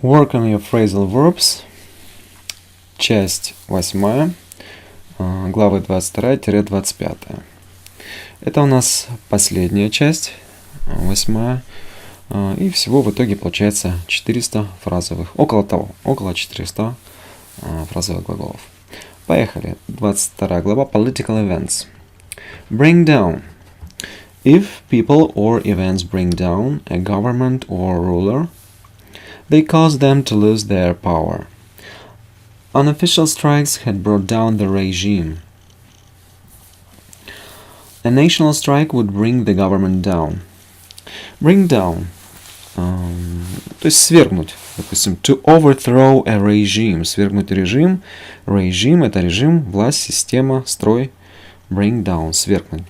Work on your phrasal verbs. Часть 8, главы 22-25. Это у нас последняя часть, 8, и всего в итоге получается 400 фразовых, около 400 фразовых глаголов. Поехали. 22 глава, Political Events. Bring down. If people or events bring down a government or ruler, they cause them to lose their power. Unofficial strikes had brought down the regime. A national strike would bring the government down. Bring down. То есть свергнуть. Допустим, to overthrow a regime. Свергнуть режим. Regime — это режим, власть, система, строй. Bring down. Свергнуть.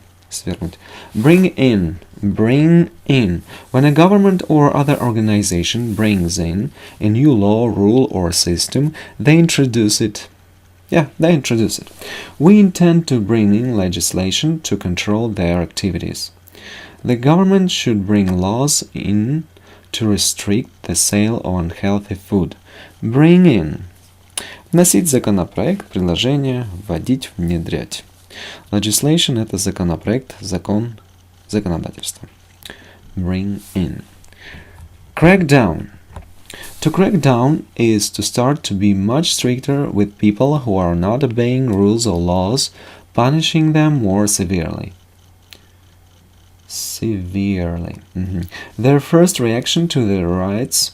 Bring in. Bring in. When a government or other organization brings in a new law, rule, or system, they introduce it. We intend to bring in legislation to control their activities. The government should bring laws in to restrict the sale of unhealthy food. Bring in. Вносить законопроект, предложение, вводить, внедрять. Legislation — это законопроект, закон, законодательство. Bring in. Crack down. To crack down is to start to be much stricter with people who are not obeying rules or laws, punishing them more severely. Their first reaction to the riots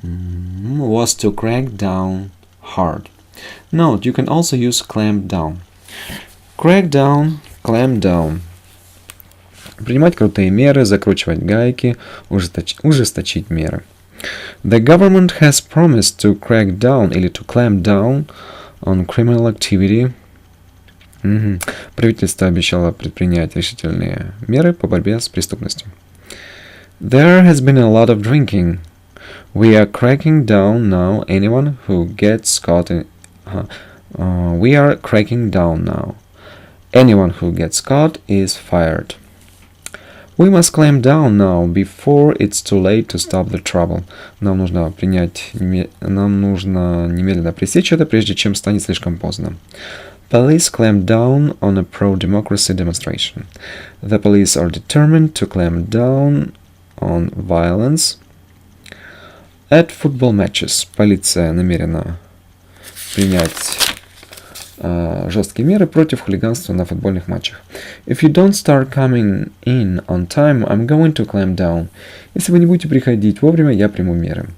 was to crack down hard. Note, you can also use clamp down. Crack down, clamp down. Принимать крутые меры, закручивать гайки, ужесточить меры. The government has promised to crack down или to clamp down on criminal activity. Правительство обещало предпринять решительные меры по борьбе с преступностью. There has been a lot of drinking. We are cracking down now anyone who gets caught in... we are cracking down now. Anyone who gets caught is fired. We must clamp down now before it's too late to stop the trouble. Нам нужно немедленно пресечь это, прежде чем станет слишком поздно. Police clamped down on a pro-democracy demonstration. The police are determined to clamp down on violence at football matches. Полиция намерена принять жесткие меры против хулиганства на футбольных матчах. If you don't start coming in on time, I'm going to clamp down. Если вы не будете приходить вовремя, я приму меры.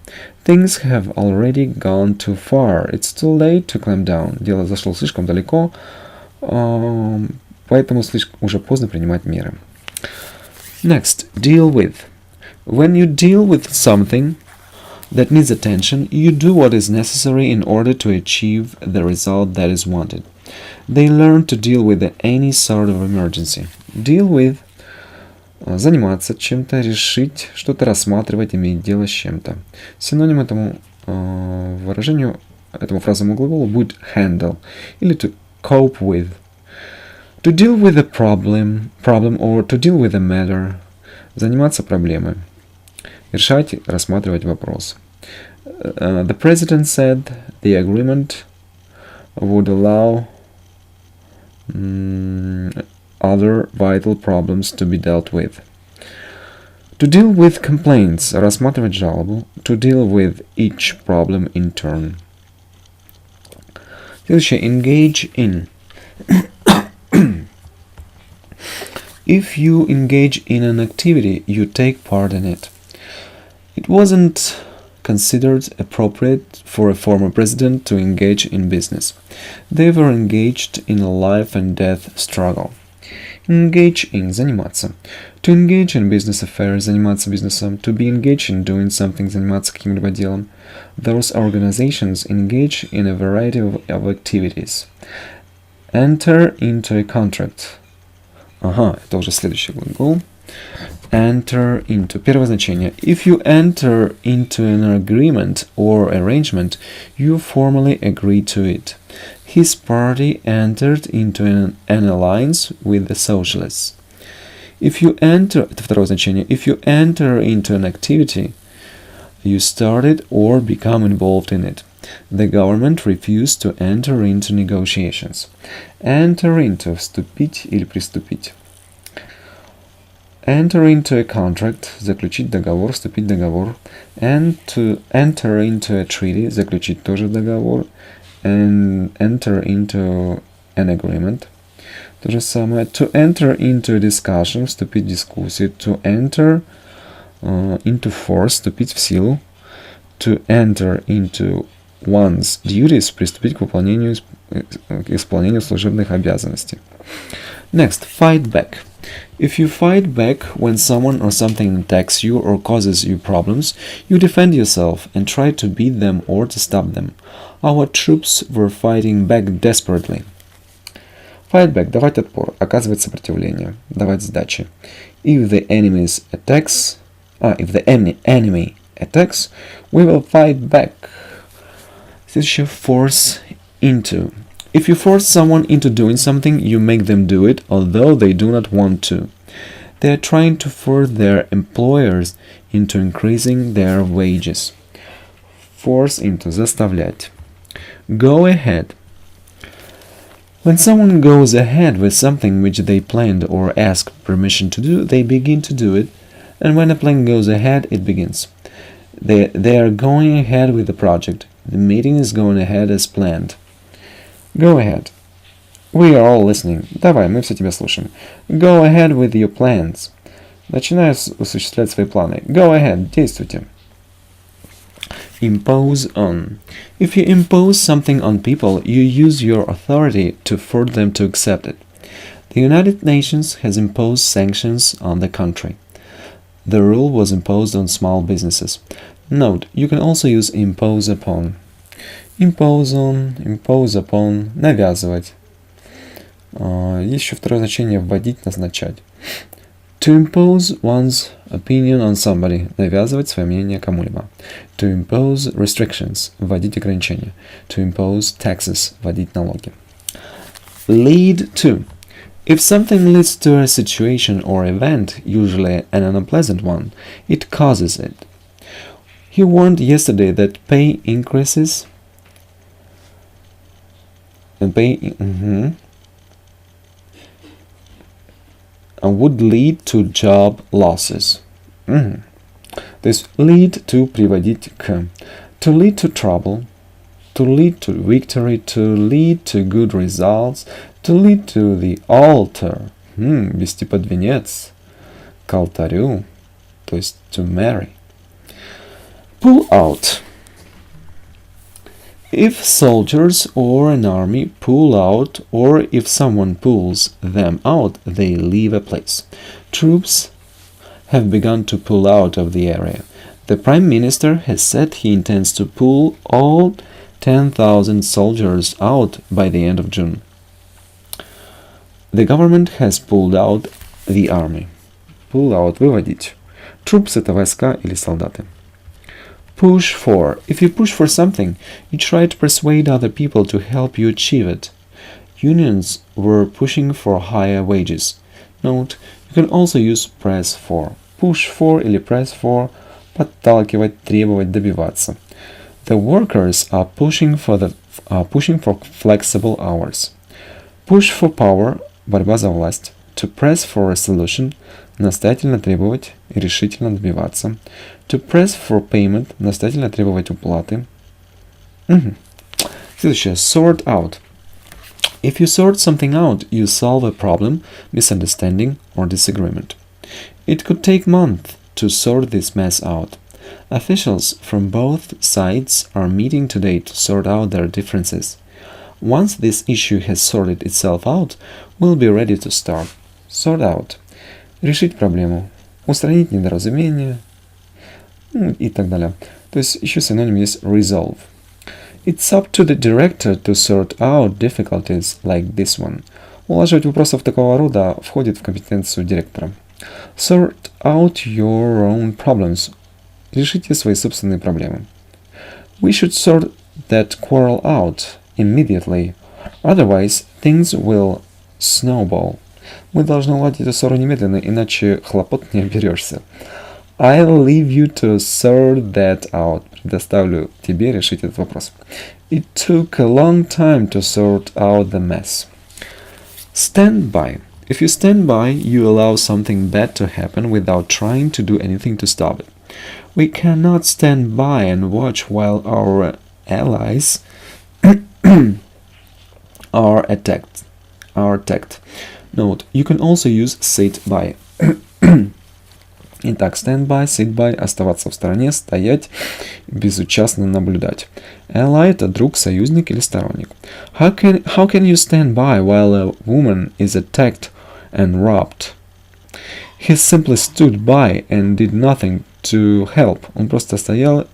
Things have already gone too far. It's too late to clamp down. Дело зашло слишком далеко, поэтому уже поздно принимать меры. Next, deal with. When you deal with something that needs attention, you do what is necessary in order to achieve the result that is wanted. They learn to deal with any sort of emergency. Deal with – заниматься чем-то, решить, что-то рассматривать, иметь дело с чем-то. Синоним этому выражению, этому фразовому глаголу будет handle или to cope with. To deal with a problem or to deal with a matter. Заниматься проблемой. Решать, рассматривать вопрос. The president said the agreement would allow other vital problems to be dealt with. To deal with complaints, рассматривать жалобу. To deal with each problem in turn. Следующее, engage in. If you engage in an activity, you take part in it. It wasn't considered appropriate for a former president to engage in business. They were engaged in a life and death struggle. Engage in – заниматься. To engage in business affairs – заниматься бизнесом. To be engaged in doing something – заниматься каким-либо делом. Those organizations engage in a variety of activities. Enter into a contract. Это уже следующий глагол. Enter into. Первое значение. If you enter into an agreement or arrangement, you formally agree to it. His party entered into an alliance with the socialists. If you enter, это второе значение. If you enter into an activity, you started or become involved in it. The government refused to enter into negotiations. Enter into – вступить или приступить. Enter into a contract – заключить договор, вступить в договор. And to enter into a treaty – заключить тоже договор. And enter into an agreement. То же самое. To enter into a discussion – вступить в дискуссию. To enter into force – вступить в силу. To enter into one's duties – приступить к исполнению служебных обязанностей. Next, fight back. If you fight back when someone or something attacks you or causes you problems, you defend yourself and try to beat them or to stop them. Our troops were fighting back desperately. Fight back – давать отпор, оказывать сопротивление, давать сдачи. If the enemy attacks, we will fight back. Следующее force into. If you force someone into doing something, you make them do it, although they do not want to. They are trying to force their employers into increasing their wages. Force into – заставлять. Go ahead. When someone goes ahead with something which they planned or ask permission to do, they begin to do it, and when a plan goes ahead, it begins. They are going ahead with the project. The meeting is going ahead as planned. Go ahead. We are all listening. Давай, мы все тебя слушаем. Go ahead with your plans. Начинай осуществлять свои планы. Go ahead, действуйте. Impose on. If you impose something on people, you use your authority to force them to accept it. The United Nations has imposed sanctions on the country. The rule was imposed on small businesses. Note, you can also use impose upon. Impose on, impose upon, навязывать. Есть еще второе значение вводить, назначать. To impose one's opinion on somebody, навязывать свое мнение кому-либо. To impose restrictions, вводить ограничения. To impose taxes, вводить налоги. Lead to. If something leads to a situation or event, usually an unpleasant one, it causes it. He warned yesterday that pay increases would lead to job losses. То есть lead to приводить к. To lead to trouble, to lead to victory, to lead to good results, to lead to the altar. Вести под венец. К алтарю. То есть to marry. Pull out. If soldiers or an army pull out, or if someone pulls them out, they leave a place. Troops have begun to pull out of the area. The Prime Minister has said he intends to pull all 10,000 soldiers out by the end of June. The government has pulled out the army. Pull out – выводить. Troops – это войска или солдаты. Push for. If you push for something, you try to persuade other people to help you achieve it. Unions were pushing for higher wages. Note, you can also use press for. Push for или press for – подталкивать, требовать, добиваться. The workers are pushing for flexible hours. Push for power – борьба за власть. To press for a solution – настоятельно требовать и решительно добиваться. To press for payment – настоятельно требовать уплаты. Следующее. Sort out. If you sort something out, you solve a problem, misunderstanding, or disagreement. It could take months to sort this mess out. Officials from both sides are meeting today to sort out their differences. Once this issue has sorted itself out, we'll be ready to start. Sort out. Решить проблему. Устранить недоразумение. И так далее. То есть еще синоним есть resolve. It's up to the director to sort out difficulties like this one. Улаживать вопросов такого рода входит в компетенцию директора. Sort out your own problems. Решите свои собственные проблемы. We should sort that quarrel out immediately. Otherwise, things will snowball. Мы должны уладить эту ссору немедленно, иначе хлопот не оберешься. I'll leave you to sort that out. Предоставлю тебе решить этот вопрос. It took a long time to sort out the mess. Stand by. If you stand by, you allow something bad to happen without trying to do anything to stop it. We cannot stand by and watch while our allies are attacked. Note, you can also use sit by. Итак, stand by, sit by, оставаться в стороне, стоять, безучастно наблюдать. Ally – это друг, союзник или сторонник. How can you stand by while a woman is attacked and robbed? He simply stood by and did nothing to help. Он просто стоял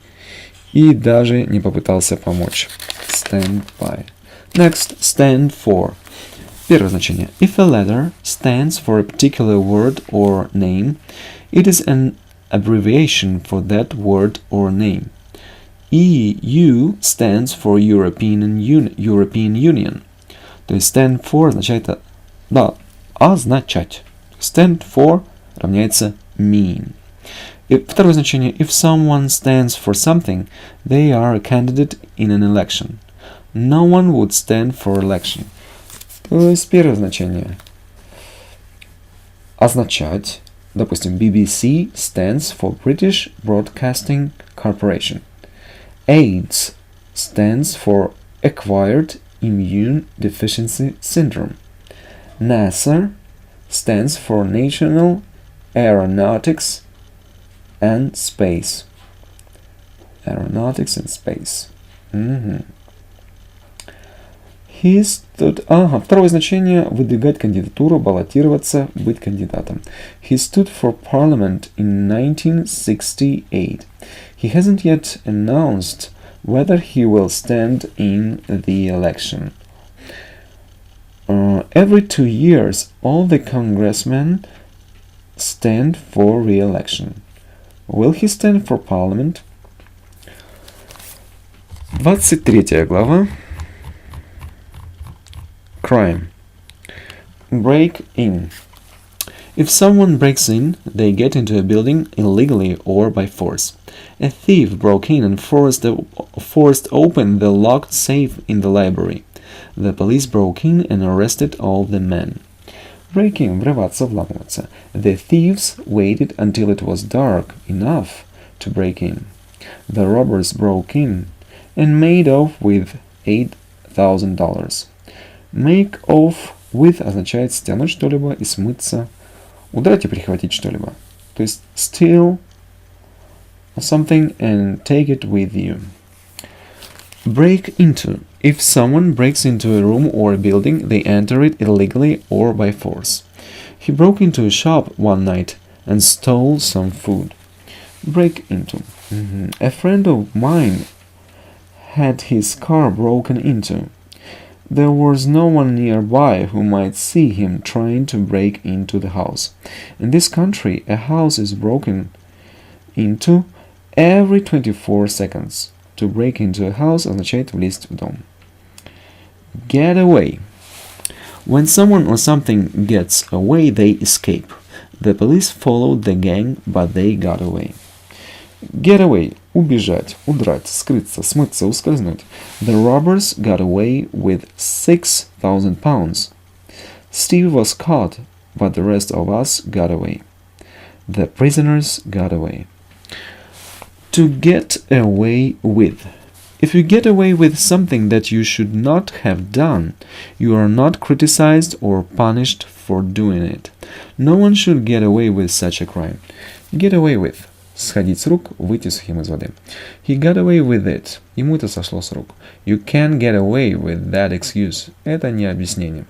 и даже не попытался помочь. Stand by. Next, stand for. Первое значение. If a letter stands for a particular word or name, it is an abbreviation for that word or name. EU stands for European Union. То есть stand for означает означать. Stand for равняется mean. И второе значение. If someone stands for something, they are a candidate in an election. No one would stand for election. То есть первое значение. Означать. Допустим, BBC stands for British Broadcasting Corporation. AIDS stands for Acquired Immune Deficiency Syndrome. NASA stands for National Aeronautics and Space. Aeronautics and Space. Второе значение – выдвигать кандидатуру, баллотироваться, быть кандидатом. He stood for parliament in 1968. He hasn't yet announced whether he will stand in the election. Every 2 years, all the congressmen stand for re-election. Will he stand for parliament? 23 глава. Crime. Break in. If someone breaks in, they get into a building illegally or by force. A thief broke in and forced open the locked safe in the library. The police broke in and arrested all the men. Break in – врываться, вламываться. The thieves waited until it was dark enough to break in. The robbers broke in and made off with $8,000. Make off with означает стянуть что-либо и смыться, удрать и прихватить что-либо. То есть steal something and take it with you. Break into. If someone breaks into a room or a building, they enter it illegally or by force. He broke into a shop one night and stole some food. Break into. A friend of mine had his car broken into. There was no one nearby who might see him trying to break into the house. In this country, a house is broken into every 24 seconds. To break into a house означает влезть в дом. Get away. When someone or something gets away, they escape. The police followed the gang, but they got away. Get away – убежать, удрать, скрыться, смыться, ускользнуть. The robbers got away with £6,000. Steve was caught, but the rest of us got away. The prisoners got away. To get away with. If you get away with something that you should not have done, you are not criticized or punished for doing it. No one should get away with such a crime. Get away with. Сходить с рук, выйти сухим из воды. He got away with it. Ему это сошло с рук. You can't get away with that excuse. Это не объяснение.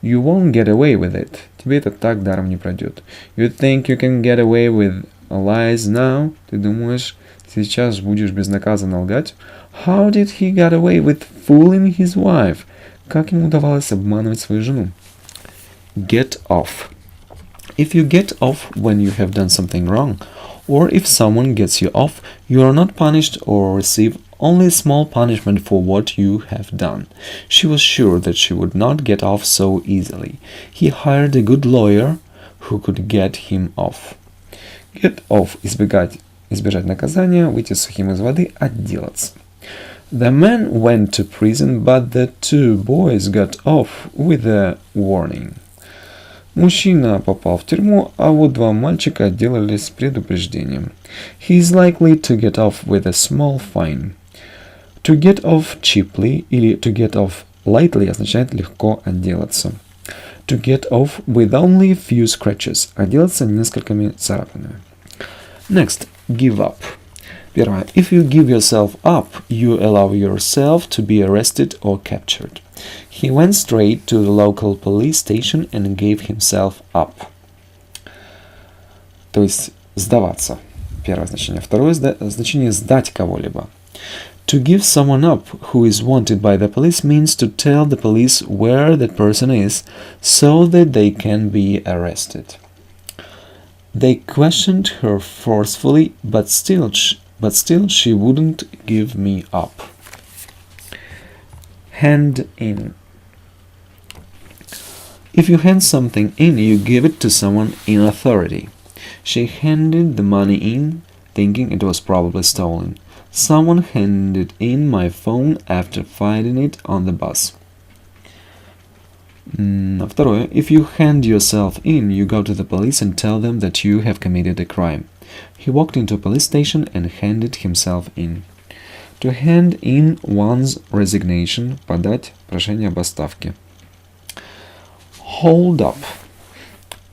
You won't get away with it. Тебе это так даром не пройдет. You think you can get away with lies now? Ты думаешь, сейчас будешь безнаказанно лгать? How did he get away with fooling his wife? Как ему удавалось обманывать свою жену? Get off. If you get off when you have done something wrong, or if someone gets you off, you are not punished or receive only a small punishment for what you have done. She was sure that she would not get off so easily. He hired a good lawyer who could get him off. Get off – избежать наказания, выйти сухим из воды, отделаться. The man went to prison, but the two boys got off with a warning. Мужчина попал в тюрьму, а вот два мальчика отделались с предупреждением. He is likely to get off with a small fine. To get off cheaply или to get off lightly означает легко отделаться. To get off with only a few scratches. Отделаться несколькими царапинами. Next, give up. Первое. If you give yourself up, you allow yourself to be arrested or captured. He went straight to the local police station and gave himself up. То есть сдаваться. Первое значение. Второе значение сдать кого-либо. To give someone up who is wanted by the police means to tell the police where that person is so that they can be arrested. They questioned her forcefully, but still she wouldn't give me up. Hand in. If you hand something in, you give it to someone in authority. She handed the money in, thinking it was probably stolen. Someone handed in my phone after finding it on the bus. Второе. If you hand yourself in, you go to the police and tell them that you have committed a crime. He walked into a police station and handed himself in. To hand in one's resignation, подать прошение об отставке. Hold up.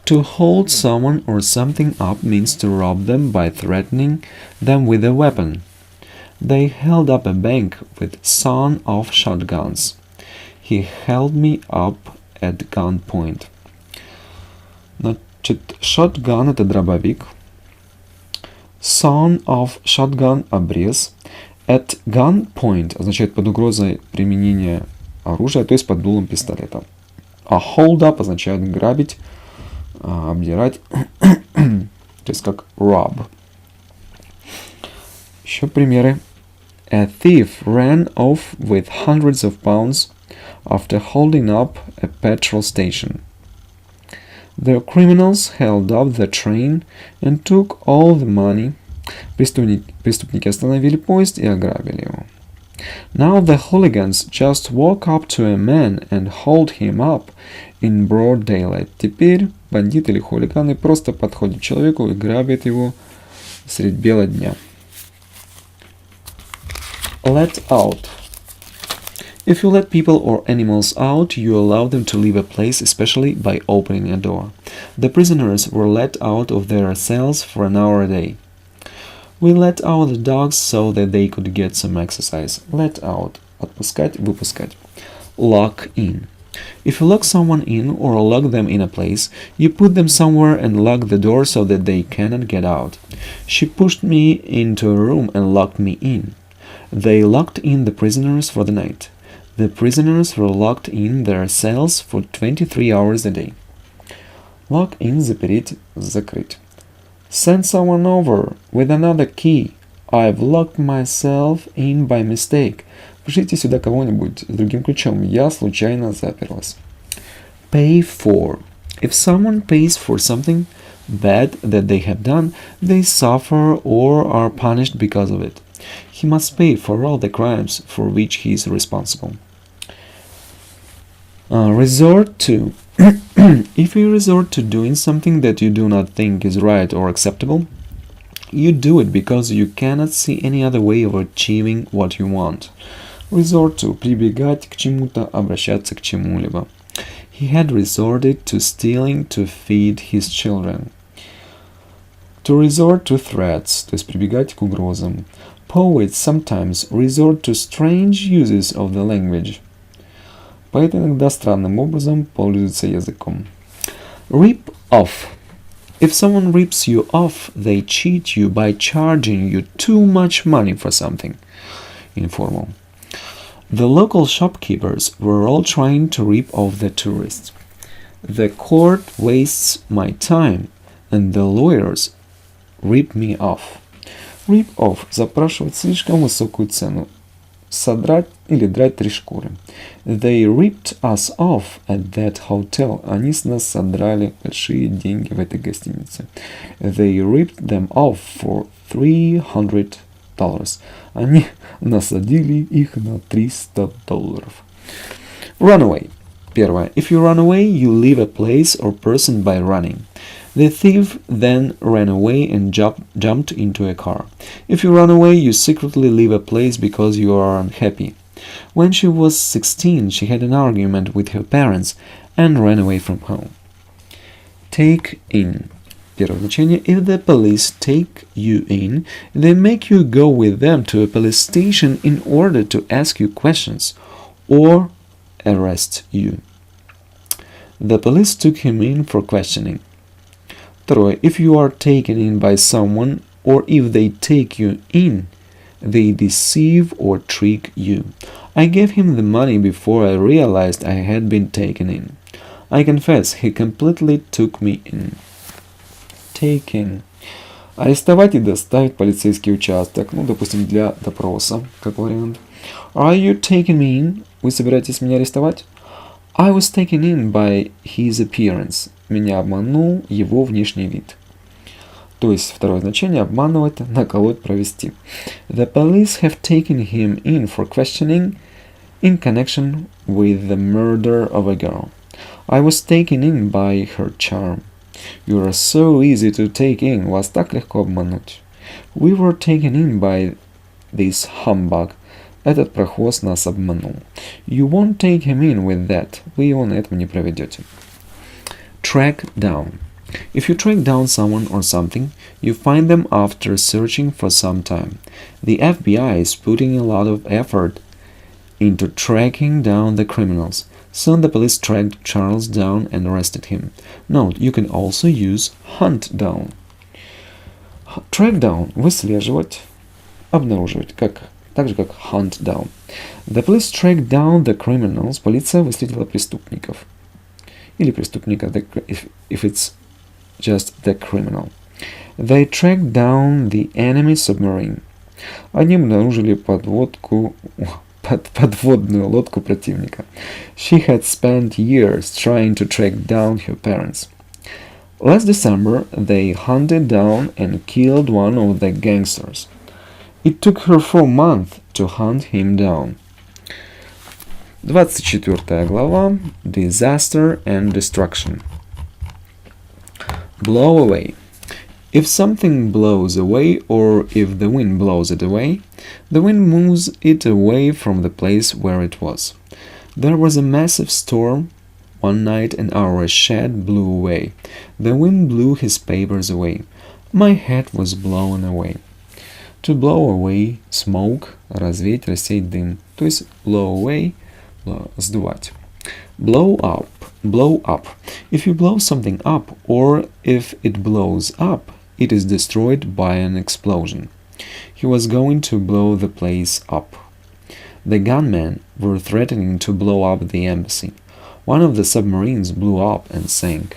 To hold someone or something up means to rob them by threatening them with a weapon. They held up a bank with sawn-off shotguns. He held me up at gunpoint. Значит, shotgun – это дробовик. Sawn-off shotgun – обрез. At gunpoint означает под угрозой применения оружия, то есть под дулом пистолета. А hold up означает грабить, обдирать, то есть как rob. Еще примеры. A thief ran off with hundreds of pounds after holding up a petrol station. The criminals held up the train and took all the money. Преступники остановили поезд и ограбили его. Now the hooligans just walk up to a man and hold him up in broad daylight. Теперь бандиты или хулиганы просто подходят к человеку и грабят его средь бела дня. Let out. If you let people or animals out, you allow them to leave a place, especially by opening a door. The prisoners were let out of their cells for an hour a day. We let out the dogs so that they could get some exercise. Let out. Отпускать, выпускать. Lock in. If you lock someone in or lock them in a place, you put them somewhere and lock the door so that they cannot get out. She pushed me into a room and locked me in. They locked in the prisoners for the night. The prisoners were locked in their cells for 23 hours a day. Lock in – запереть, закрыть. Send someone over with another key. I've locked myself in by mistake. Пришлите сюда кого-нибудь с другим ключом. Я случайно заперлась. Pay for. If someone pays for something bad that they have done, they suffer or are punished because of it. He must pay for all the crimes for which he is responsible. Resort to. If you resort to doing something that you do not think is right or acceptable, you do it because you cannot see any other way of achieving what you want. Resort to – прибегать к чему-то, обращаться к чему-либо. He had resorted to stealing to feed his children. To resort to threats, то есть прибегать к угрозам. Poets sometimes resort to strange uses of the language. Поэты иногда странным образом пользуются языком. Rip off. If someone rips you off, they cheat you by charging you too much money for something. Informal. The local shopkeepers were all trying to rip off the tourists. The court wastes my time, and the lawyers rip me off. Rip off – запрашивать слишком высокую цену. Содрать Или драть 3 шкуры. They ripped us off at that hotel. Они с нас содрали большие деньги в этой гостинице. They ripped them off for $300. Они насадили их на $300. Run away. Первое. If you run away, you leave a place or person by running. The thief then ran away and jumped into a car. If you run away, you secretly leave a place because you are unhappy. When she was 16, she had an argument with her parents and ran away from home. Take in. Первое значение. If the police take you in, they make you go with them to a police station in order to ask you questions or arrest you. The police took him in for questioning. Второе. If you are taken in by someone or if they take you in, they deceive or trick you. I gave him the money before I realized I had been taken in. I confess, he completely took me in. Take in. Арестовать и доставить в полицейский участок. Ну, допустим, для допроса, как вариант. Are you taking me in? Вы собираетесь меня арестовать? I was taken in by his appearance. Меня обманул его внешний вид. То есть второе значение обманывать, наколоть, провести. The police have taken him in for questioning in connection with the murder of a girl. I was taken in by her charm. You are so easy to take in. Вас так легко обмануть. We were taken in by this humbug. Этот прохвост нас обманул. You won't take him in with that. Вы его на этом не проведете. Track down. If you track down someone or something, you find them after searching for some time. The FBI is putting a lot of effort into tracking down the criminals. Soon the police tracked Charles down and arrested him. Note, you can also use hunt down. Track down – выслеживать, обнаруживать, так же как hunt down. The police tracked down the criminals. Полиция выследила преступников. Или преступника, if it's just the criminal. They tracked down the enemy submarine. Они обнаружили подводную лодку противника. She had spent years trying to track down her parents. Last December, they hunted down and killed one of the gangsters. It took her 4 months to hunt him down. 24 глава. Disaster and destruction. Blow away. If something blows away or if the wind blows it away, the wind moves it away from the place where it was. There was a massive storm one night and our shed blew away. The wind blew his papers away. My hat was blown away. To blow away smoke, развеять, рассеять дым. То есть blow away, сдувать. Blow up, blow up. If you blow something up or if it blows up, it is destroyed by an explosion. He was going to blow the place up. The gunmen were threatening to blow up the embassy. One of the submarines blew up and sank.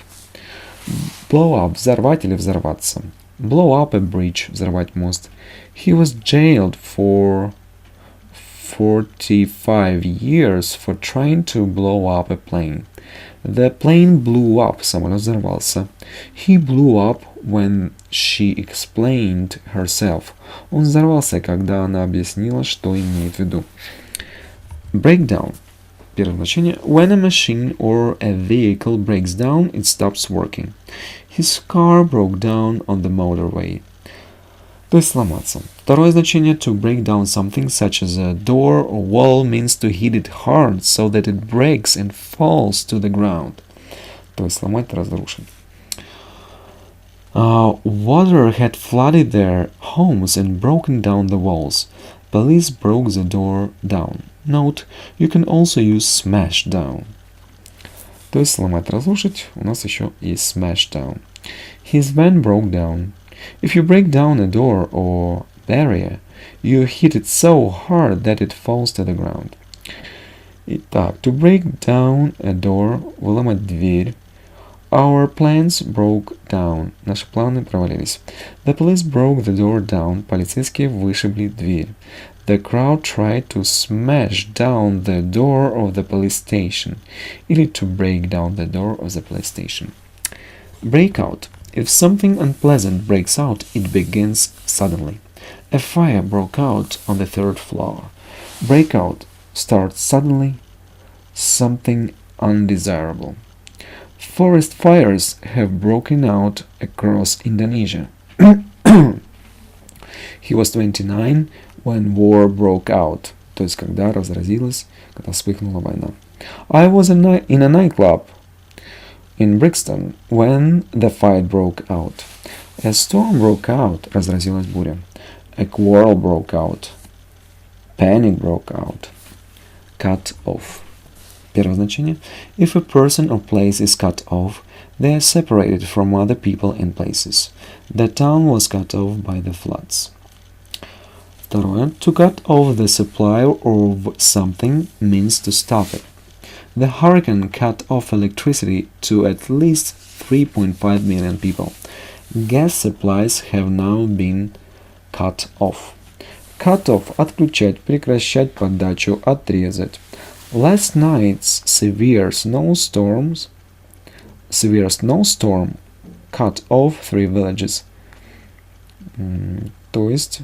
Blow up, взорвать или взорваться. Blow up a bridge, взорвать мост. He was jailed for 45 years for trying to blow up a plane. The plane blew up, самолет взорвался. He blew up when she explained herself. Он взорвался, когда она объяснила, что имеет в виду. Breakdown. Первое значение. When a machine or a vehicle breaks down, it stops working. His car broke down on the motorway. То есть сломаться. Второе значение. To break down something such as a door or wall means to hit it hard so that it breaks and falls to the ground. То есть сломать, разрушить. Water had flooded their homes and broken down the walls. Police broke the door down. Note, you can also use smash down. То есть сломать, разрушить. У нас еще есть smash down. His van broke down. If you break down a door or barrier, you hit it so hard that it falls to the ground. Итак, to break down a door, выломать дверь. Our plans broke down. Наши планы провалились. The police broke the door down. Полицейские вышибли дверь. The crowd tried to smash down the door of the police station, или to break down the door of the police station. Breakout. If something unpleasant breaks out, it begins suddenly. A fire broke out on the third floor. Breakout starts suddenly, something undesirable. Forest fires have broken out across Indonesia. He was 29 when war broke out. То есть, когда разразилась, когда вспыхнула война. I was in a nightclub in Brixton when the fight broke out. A storm broke out. Разразилась буря. A quarrel broke out. Panic broke out. Cut off. Первое значение. If a person or place is cut off, they are separated from other people and places. The town was cut off by the floods. Второе. To cut off the supply of something means to stop it. The hurricane cut off electricity to at least 3.5 million people. Gas supplies have now been cut off. Cut off – отключать, прекращать подачу, отрезать. Last night's severe snowstorm cut off 3 villages. То есть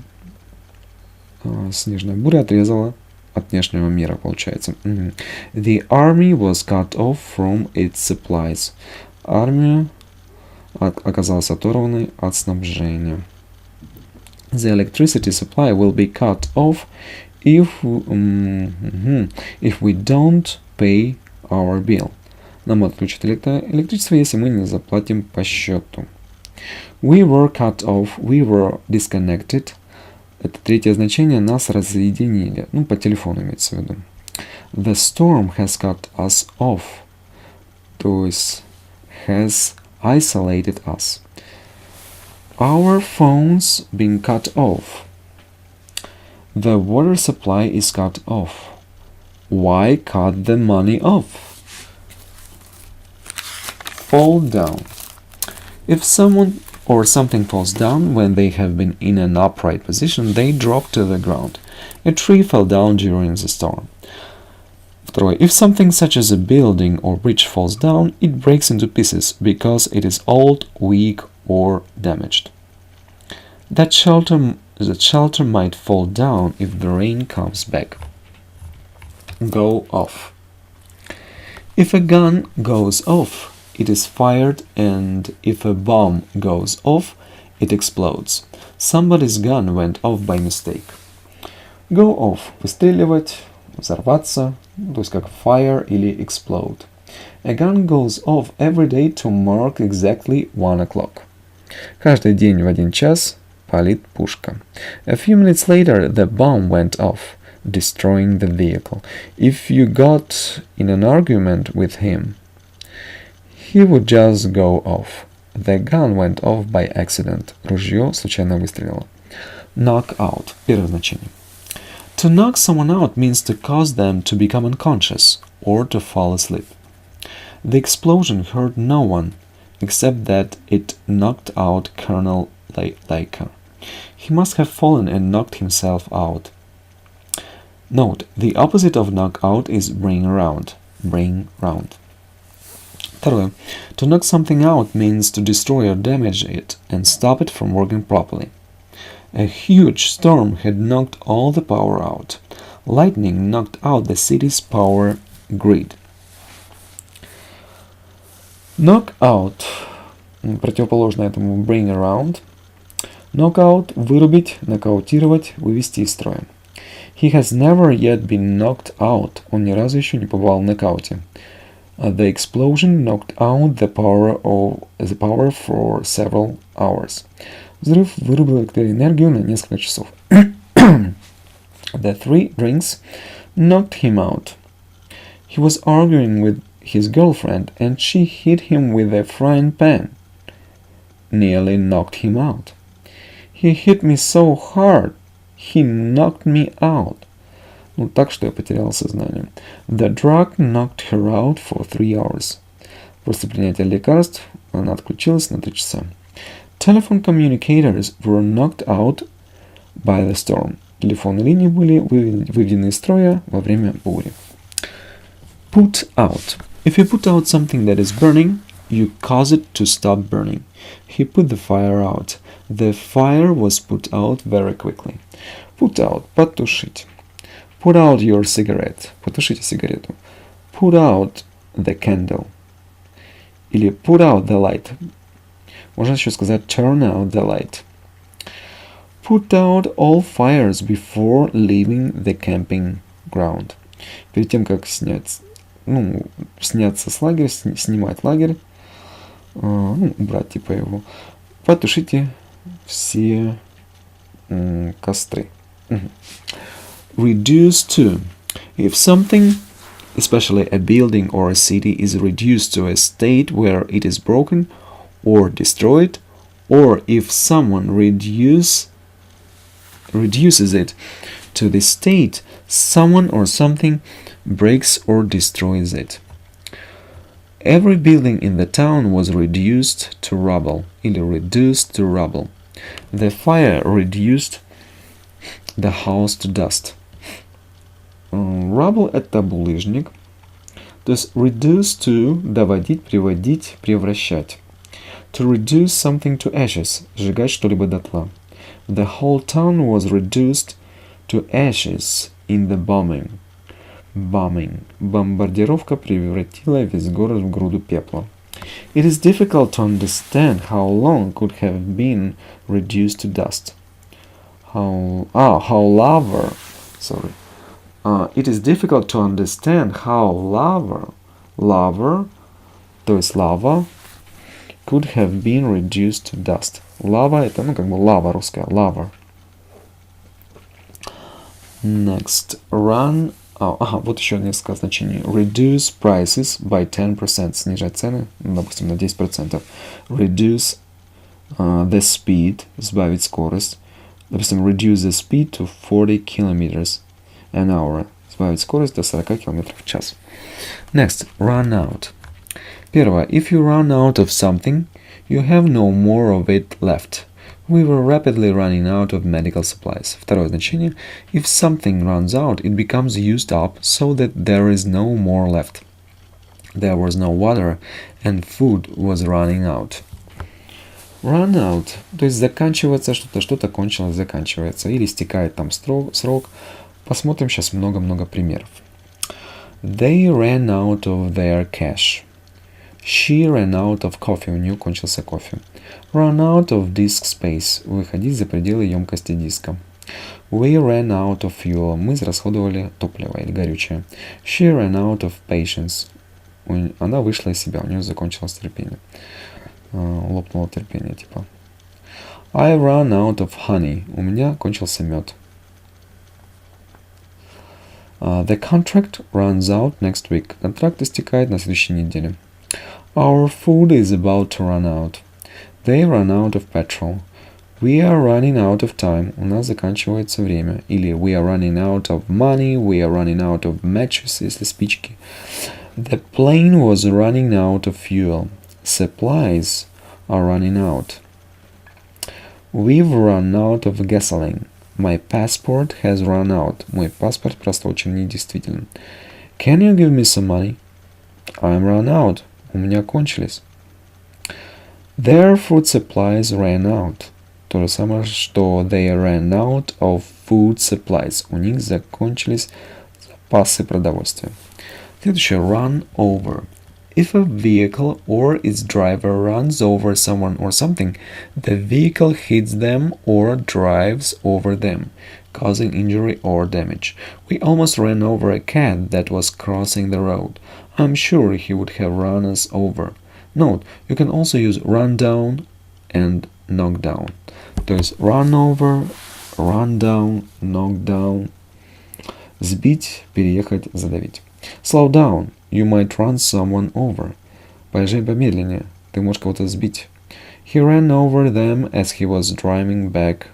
снежная буря отрезала от внешнего мира, получается. The army was cut off from its supplies. Армия оказалась оторванной от снабжения. The electricity supply will be cut off if we don't pay our bill. Нам отключат электричество, если мы не заплатим по счету. We were cut off, we were disconnected. Это третье значение, нас разъединили. Ну, по телефону имеется в виду. The storm has cut us off. То есть has isolated us. Our phones been cut off. The water supply is cut off. Why cut the money off? Fall down. If someone or something falls down when they have been in an upright position, they drop to the ground. A tree fell down during the storm. Второе. If something such as a building or bridge falls down, it breaks into pieces because it is old, weak, or damaged. That shelter might fall down if the rain comes back. Go off. If a gun goes off, it is fired, and if a bomb goes off, it explodes. Somebody's gun went off by mistake. Go off – выстреливать, взорваться, то есть как fire или explode. A gun goes off every day to mark exactly 1 o'clock. Каждый день в 1 час палит пушка. A few minutes later, the bomb went off, destroying the vehicle. If you got in an argument with him, he would just go off. The gun went off by accident. Ружье случайно выстрелило. Knock out. Первое значение. To knock someone out means to cause them to become unconscious or to fall asleep. The explosion hurt no one, except that it knocked out Colonel Laker. He must have fallen and knocked himself out. Note, the opposite of knock out is bring around. Bring round. Второе. To knock something out means to destroy or damage it and stop it from working properly. A huge storm had knocked all the power out. Lightning knocked out the city's power grid. Knock out. Противоположно этому bring around. Knock out – вырубить, нокаутировать, вывести из строя. He has never yet been knocked out. Он ни разу еще не побывал в нокауте. The explosion knocked out the power for several hours. Взрыв вырубил электроэнергию на несколько часов. The 3 drinks knocked him out. He was arguing with his girlfriend and she hit him with a frying pan. Nearly knocked him out. He hit me so hard, he knocked me out. Ну, так что я потерял сознание. The drug knocked her out for 3 hours. После принятия лекарств она отключилась на 3 часа. Telephone communicators were knocked out by the storm. Телефонные линии были выведены из строя во время бури. Put out. If you put out something that is burning, you cause it to stop burning. He put the fire out. The fire was put out very quickly. Put out – потушить. Put out your cigarette. Потушите сигарету. Put out the candle. Или put out the light. Можно еще сказать turn out the light. Put out all fires before leaving the camping ground. Перед тем, как сняться с лагеря, снимать лагерь, убрать типа его, потушите все костры. Reduce to. If something, especially a building or a city, is reduced to a state where it is broken or destroyed, or if someone reduces it to this state, someone or something breaks or destroys it. Every building in the town was reduced to rubble, или reduced to rubble. The fire reduced the house to dust. Rubble – это булыжник. То есть reduce to – доводить, приводить, превращать. To reduce something to ashes – сжигать что-либо дотла. The whole town was reduced to ashes in the bombing. Бомбардировка превратила весь город в груду пепла. It is difficult to understand how long could have been reduced to dust. It is difficult to understand how lava, то есть лава, could have been reduced to dust. Лава это, лава русская, lava. Next, run. Вот еще несколько значений. Reduce prices by 10%. Снижать цены, допустим, на 10%. Reduce the speed. Сбавить скорость. Допустим, reduce the speed to 40 kilometers an hour. Сбавить скорость до 40 км в час. Next, run out. Первое. If you run out of something, you have no more of it left. We were rapidly running out of medical supplies. Второе значение. If something runs out, it becomes used up so that there is no more left. There was no water, and food was running out. Run out, то есть заканчивается что-то кончилось, заканчивается. Или истекает там срок. Посмотрим сейчас много-много примеров. They ran out of their cash. She ran out of coffee. У нее кончился кофе. Run out of disk space. Выходить за пределы емкости диска. We ran out of fuel. Мы израсходовали топливо или горючее. She ran out of patience. Она вышла из себя. У нее закончилось терпение. Лопнуло терпение, типа. I ran out of honey. У меня кончился мед. The contract runs out next week. Контракт истекает на следующей неделе. Our food is about to run out. They run out of petrol. We are running out of time. У нас заканчивается время. Или we are running out of money. We are running out of matches, если спички. The plane was running out of fuel. Supplies are running out. We've run out of gasoline. My passport has run out. Мой паспорт просрочен, недействителен. Can you give me some money? I'm run out. У меня кончились. Their food supplies ran out. То же самое, что they ran out of food supplies. У них закончились запасы продовольствия. Следующее, run over. If a vehicle or its driver runs over someone or something, the vehicle hits them or drives over them, causing injury or damage. We almost ran over a cat that was crossing the road. I'm sure he would have run us over. Note, you can also use run down and knock down. То есть run over, run down, knock down. Сбить, переехать, задавить. Slow down. You might run someone over. Поезжай помедленнее. Ты можешь кого-то сбить. He ran over them as he was driving back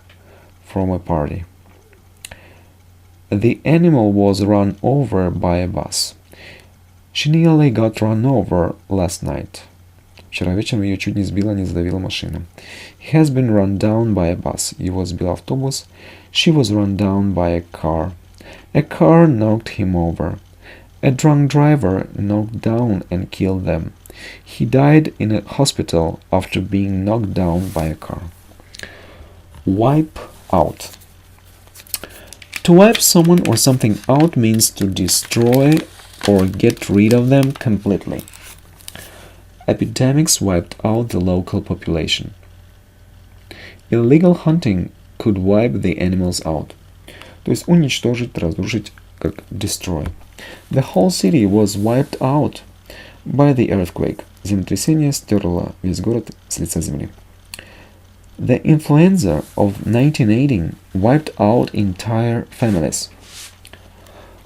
from a party. The animal was run over by a bus. She nearly got run over last night. Вчера вечером ее чуть не сбила, не задавила машина. He has been run down by a bus. Его сбил автобус. She was run down by a car. A car knocked him over. A drunk driver knocked down and killed them. He died in a hospital after being knocked down by a car. Wipe out. To wipe someone or something out means to destroy or get rid of them completely. Epidemics wiped out the local population. Illegal hunting could wipe the animals out. То есть уничтожить, разрушить, как destroy. The whole city was wiped out by the earthquake. Землетрясение стерло весь город с лица земли. The influenza of 1918 wiped out entire families.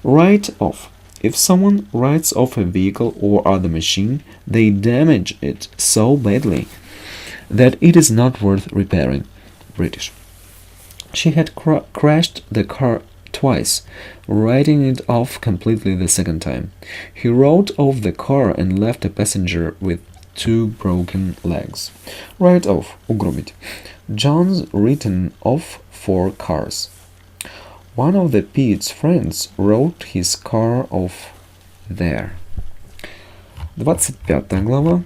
Write off. If someone writes off a vehicle or other machine, they damage it so badly that it is not worth repairing. British. She had crashed the car twice, writing it off completely the second time. He wrote off the car and left a passenger with 2 broken legs. Write off. Угробить. John's written off 4 cars. One of the Pete's friends wrote his car off there. 25 глава.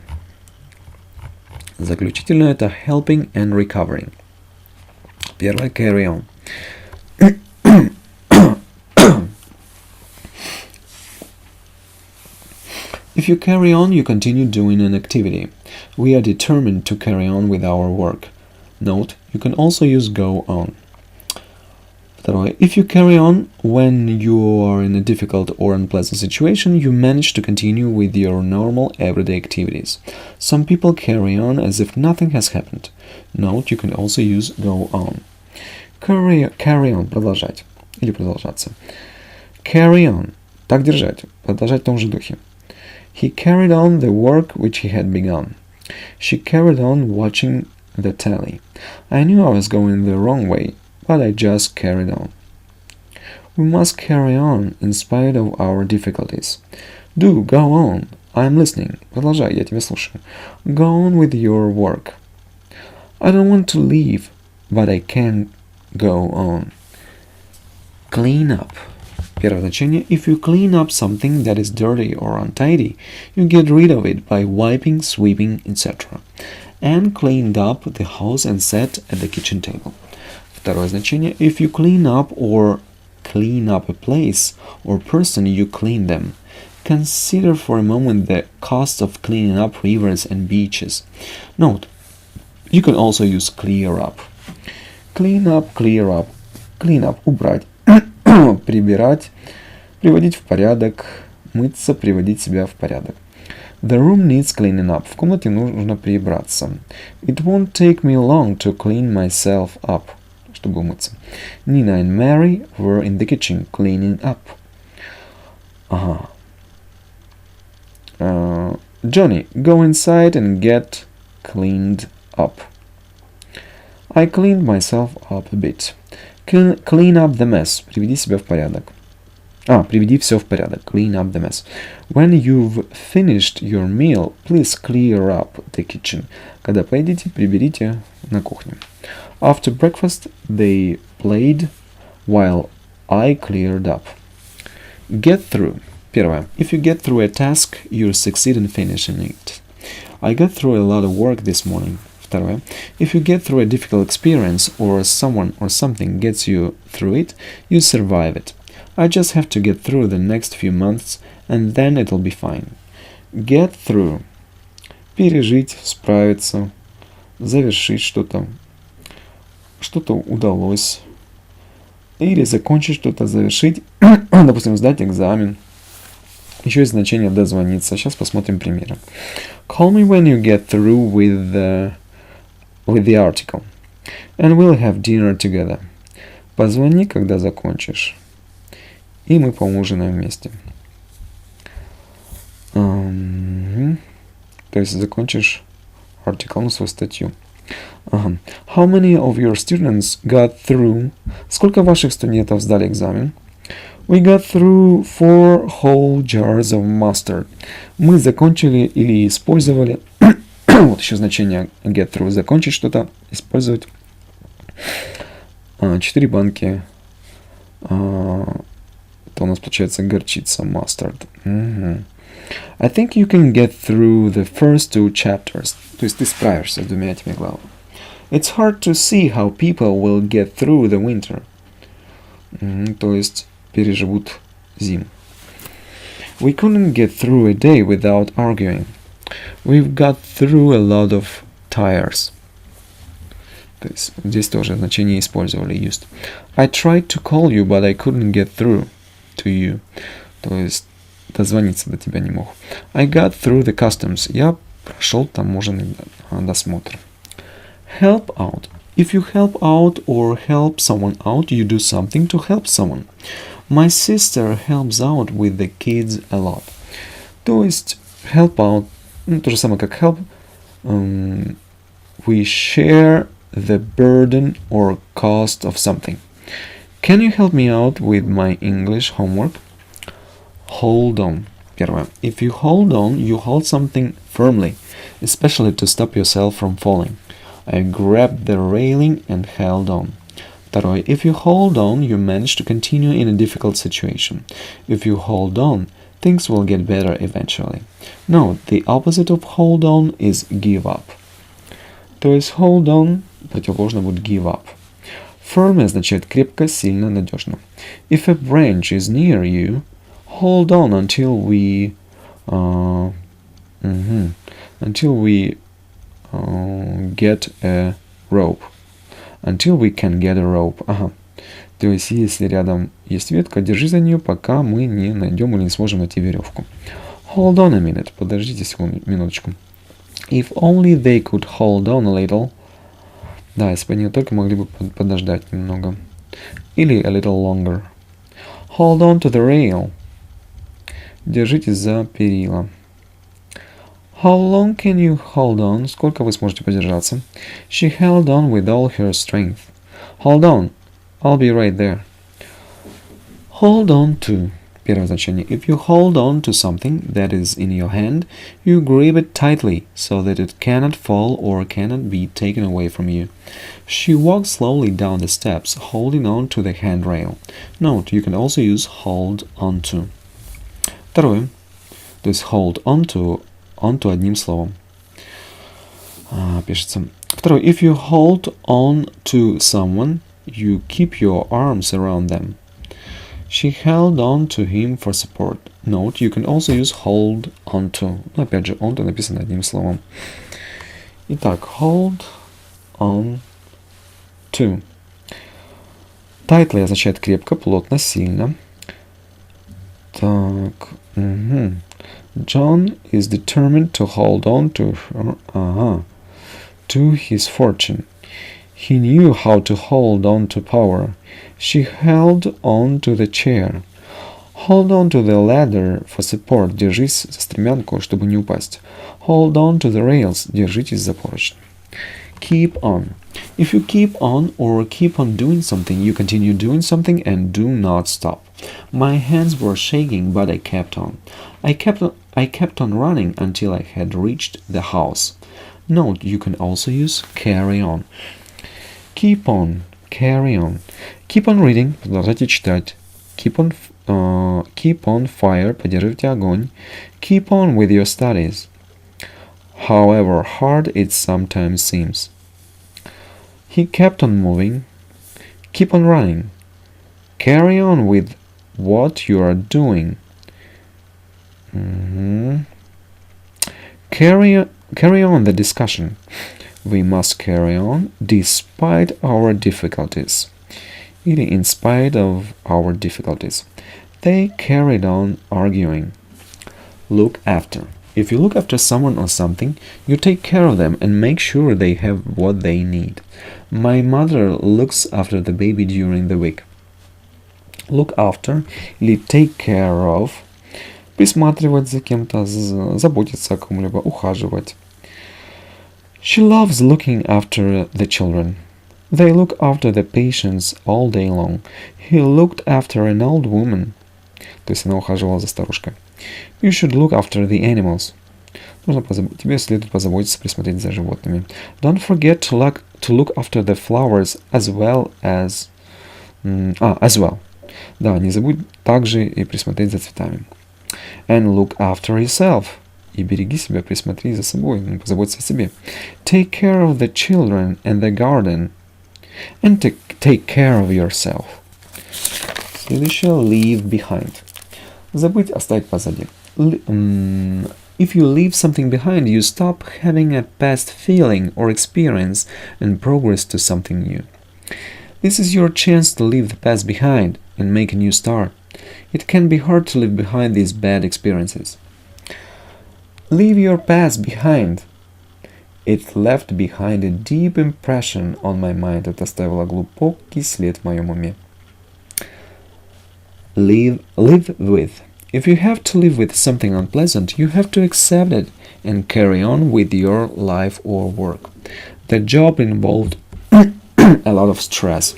Заключительно это helping and recovering. Первое, carry on. If you carry on, you continue doing an activity. We are determined to carry on with our work. Note, you can also use go on. Второе. If you carry on when you are in a difficult or unpleasant situation, you manage to continue with your normal everyday activities. Some people carry on as if nothing has happened. Note, you can also use go on. Carry on, продолжать или продолжаться. Carry on, так держать, продолжать в том же духе. He carried on the work which he had begun. She carried on watching the telly. I knew I was going the wrong way, but I just carried on. We must carry on in spite of our difficulties. Do, go on. I'm listening. Продолжай, я тебя слушаю. Go on with your work. I don't want to leave, but I can't go on. Clean up. Первое значение. If you clean up something that is dirty or untidy, you get rid of it by wiping, sweeping, etc. Anne cleaned up the house and sat at the kitchen table. Второе значение. If you clean up or clean up a place or person, you clean them. Consider for a moment the cost of cleaning up rivers and beaches. Note, you can also use clear up. Clean up, clear up. Clean up – убрать. Прибирать, приводить в порядок, мыться, приводить себя в порядок. The room needs cleaning up. В комнате нужно прибраться. It won't take me long to clean myself up. Чтобы умыться. Nina and Mary were in the kitchen cleaning up. Ага. Johnny, go inside and get cleaned up. I cleaned myself up a bit. Clean up the mess. Приведи себя в порядок. Приведи все в порядок. Clean up the mess. When you've finished your meal, please clear up the kitchen. Когда поедите, приберите на кухне. After breakfast, they played while I cleared up. Get through. Первое. If you get through a task, you succeed in finishing it. I got through a lot of work this morning. Второе. If you get through a difficult experience or someone or something gets you through it, you survive it. I just have to get through the next few months and then it'll be fine. Get through. Пережить, справиться, завершить что-то. Что-то удалось. Или закончить что-то, завершить. Допустим, сдать экзамен. Еще есть значение дозвониться. Сейчас посмотрим примеры. Call me when you get through with the article. And we'll have dinner together. Позвони, когда закончишь. И мы поужинаем вместе. То есть закончишь article, свою статью. How many of your students got through? Сколько ваших студентов сдали экзамен? We got through 4 whole jars of mustard. Мы закончили или использовали Вот еще значение get through. Закончить что-то, использовать. 4 банки. Это у нас получается горчица, mustard. I think you can get through the first 2 chapters. То есть ты справишься с 2 этими главами. It's hard to see how people will get through the winter. То есть переживут зиму. We couldn't get through a day without arguing. We've got through a lot of tires. То есть здесь тоже значение использовали used. I tried to call you, but I couldn't get through to you. То есть дозвониться до тебя не мог. I got through the customs. Я прошел таможенный досмотр. Help out. If you help out or help someone out, you do something to help someone. My sister helps out with the kids a lot. То есть help out, то же самое как help. We share the burden or cost of something. Can you help me out with my English homework? Hold on. Первое. If you hold on, you hold something firmly, especially to stop yourself from falling. I grabbed the railing and held on. Второе. If you hold on, you manage to continue in a difficult situation. If you hold on, things will get better eventually. Note, the opposite of hold on is give up. То есть hold on противоположно будет give up. Firmly означает крепко, сильно, надежно. If a branch is near you, hold on until we get a rope. Until we can get a rope. Ага. То есть, если рядом есть ветка, держи за нее, пока мы не найдем или не сможем найти веревку. Hold on a minute. Подождите минуточку. If only they could hold on a little. Да, если бы они только могли бы подождать немного. Или a little longer. Hold on to the rail. Держитесь за перила. How long can you hold on? Сколько вы сможете подержаться? She held on with all her strength. Hold on. I'll be right there. Hold on to. Первое значение. If you hold on to something that is in your hand, you grip it tightly so that it cannot fall or cannot be taken away from you. She walked slowly down the steps, holding on to the handrail. Note, you can also use hold on to. Второе. То есть hold on to одним словом. Пишется. Второе. If you hold on to someone, you keep your arms around them. She held on to him for support. Note, you can also use hold on to. Но опять же, on to написано одним словом. Итак, hold on to. Tightly означает крепко, плотно, сильно. Так. John is determined to hold on to his fortune. He knew how to hold on to power. She held on to the chair. Hold on to the ladder for support. Держись за стремянку, чтобы не упасть. Hold on to the rails. Держитесь за поручни. Keep on. If you keep on or keep on doing something, you continue doing something and do not stop. My hands were shaking, but I kept on. I kept on running until I had reached the house. Note, you can also use carry on. Keep on, carry on. Keep on reading, продолжайте читать. Keep on fire, поддерживайте огонь. Keep on with your studies. However hard it sometimes seems. He kept on moving. Keep on running. Carry on with what you are doing. Carry on the discussion. We must carry on despite our difficulties. Или in spite of our difficulties. They carried on arguing. Look after. If you look after someone or something, you take care of them and make sure they have what they need. My mother looks after the baby during the week. Look after или take care of. Присматривать за кем-то, заботиться о ком-либо, ухаживать. She loves looking after the children. They look after the patients all day long. He looked after an old woman. То есть она ухаживала за старушкой. You should look after the animals. Тебе следует позаботиться, присмотреть за животными. Don't forget to look after the flowers as well as... as well. Да, не забудь также и присмотреть за цветами. And look after yourself. И береги себя, присмотри за собой, позаботься о себе. Take care of the children and the garden. And take care of yourself. Следующее, leave behind. Забыть, оставить позади. If you leave something behind, you stop having a past feeling or experience and progress to something new. This is your chance to leave the past behind and make a new start. It can be hard to leave behind these bad experiences. Leave your past behind. It left behind a deep impression on my mind. Это оставило глубокий след в моем уме. Live with. If you have to live with something unpleasant, you have to accept it and carry on with your life or work. The job involved a lot of stress,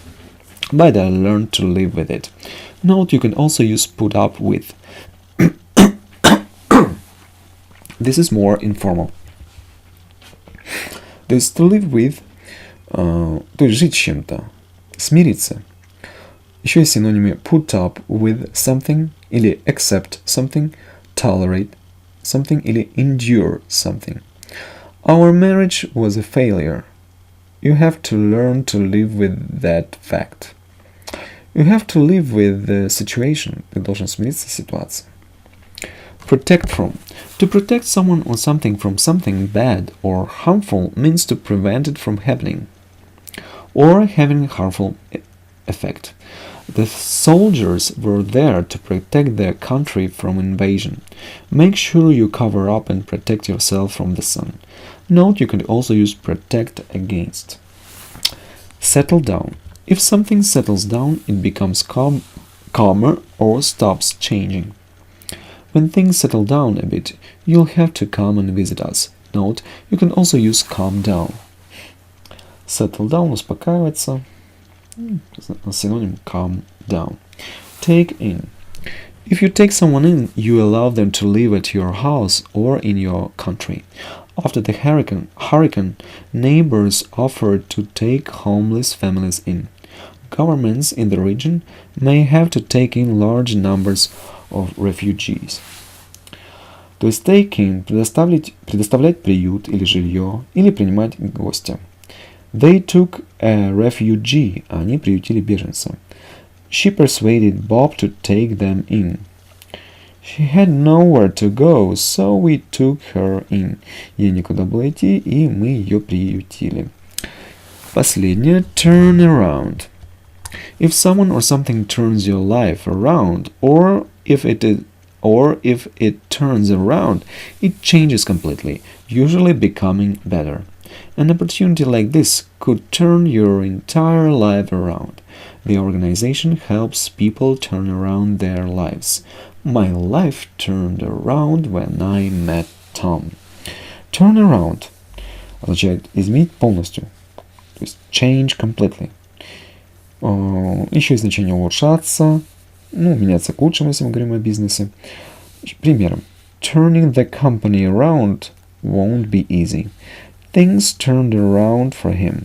but I learned to live with it. Note, you can also use put up with. This is more informal. То есть to live with, то есть жить с чем-то, смириться. Еще есть синонимы put up with something или accept something, tolerate something или endure something. Our marriage was a failure. You have to learn to live with that fact. You have to live with the situation. Ты должен смириться с ситуацией. Protect from. To protect someone or something from something bad or harmful means to prevent it from happening or having a harmful effect. The soldiers were there to protect their country from invasion. Make sure you cover up and protect yourself from the sun. Note, you can also use protect against. Settle down. If something settles down, it becomes calmer or stops changing. When things settle down a bit, you'll have to come and visit us. Note, you can also use calm down. Settle down, успокаиваться. Synonym calm down. Take in. If you take someone in, you allow them to live at your house or in your country. After the hurricane, neighbors offered to take homeless families in. Governments in the region may have to take in large numbers of refugees. То есть take in, предоставлять приют или жилье, или принимать гостя. They took a refugee, они приютили беженца. She persuaded Bob to take them in. She had nowhere to go, so we took her in. Ей некуда было идти, и мы ее приютили. Последнее, turn around. If someone or something turns your life around, or if it turns around, it changes completely, usually becoming better. An opportunity like this could turn your entire life around. The organization helps people turn around their lives. My life turned around when I met Tom. Turn around означает изменить полностью, то есть change completely. Еще и значение улучшаться, меняться к лучшему, если мы говорим о бизнесе. Примером. Turning the company around won't be easy. Things turned around for him.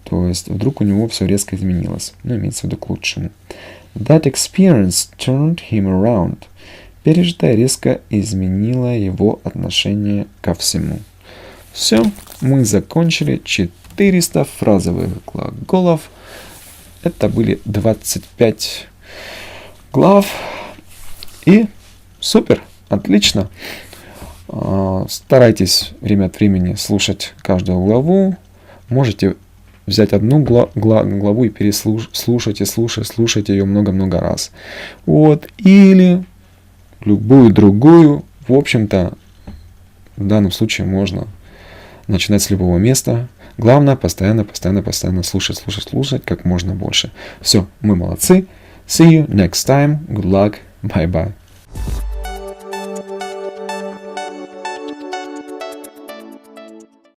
То есть вдруг у него все резко изменилось. Имеется в виду к лучшему. That experience turned him around. Пережитое резко изменило его отношение ко всему. Все, мы закончили 400 фразовых глаголов. Это были 25 глав. И супер, отлично. Старайтесь время от времени слушать каждую главу. Можете взять одну главу и переслушать и слушать ее много-много раз. Или любую другую. В общем-то, в данном случае можно начинать с любого места. Главное, постоянно слушать как можно больше. Все, мы молодцы. See you next time. Good luck. Bye-bye.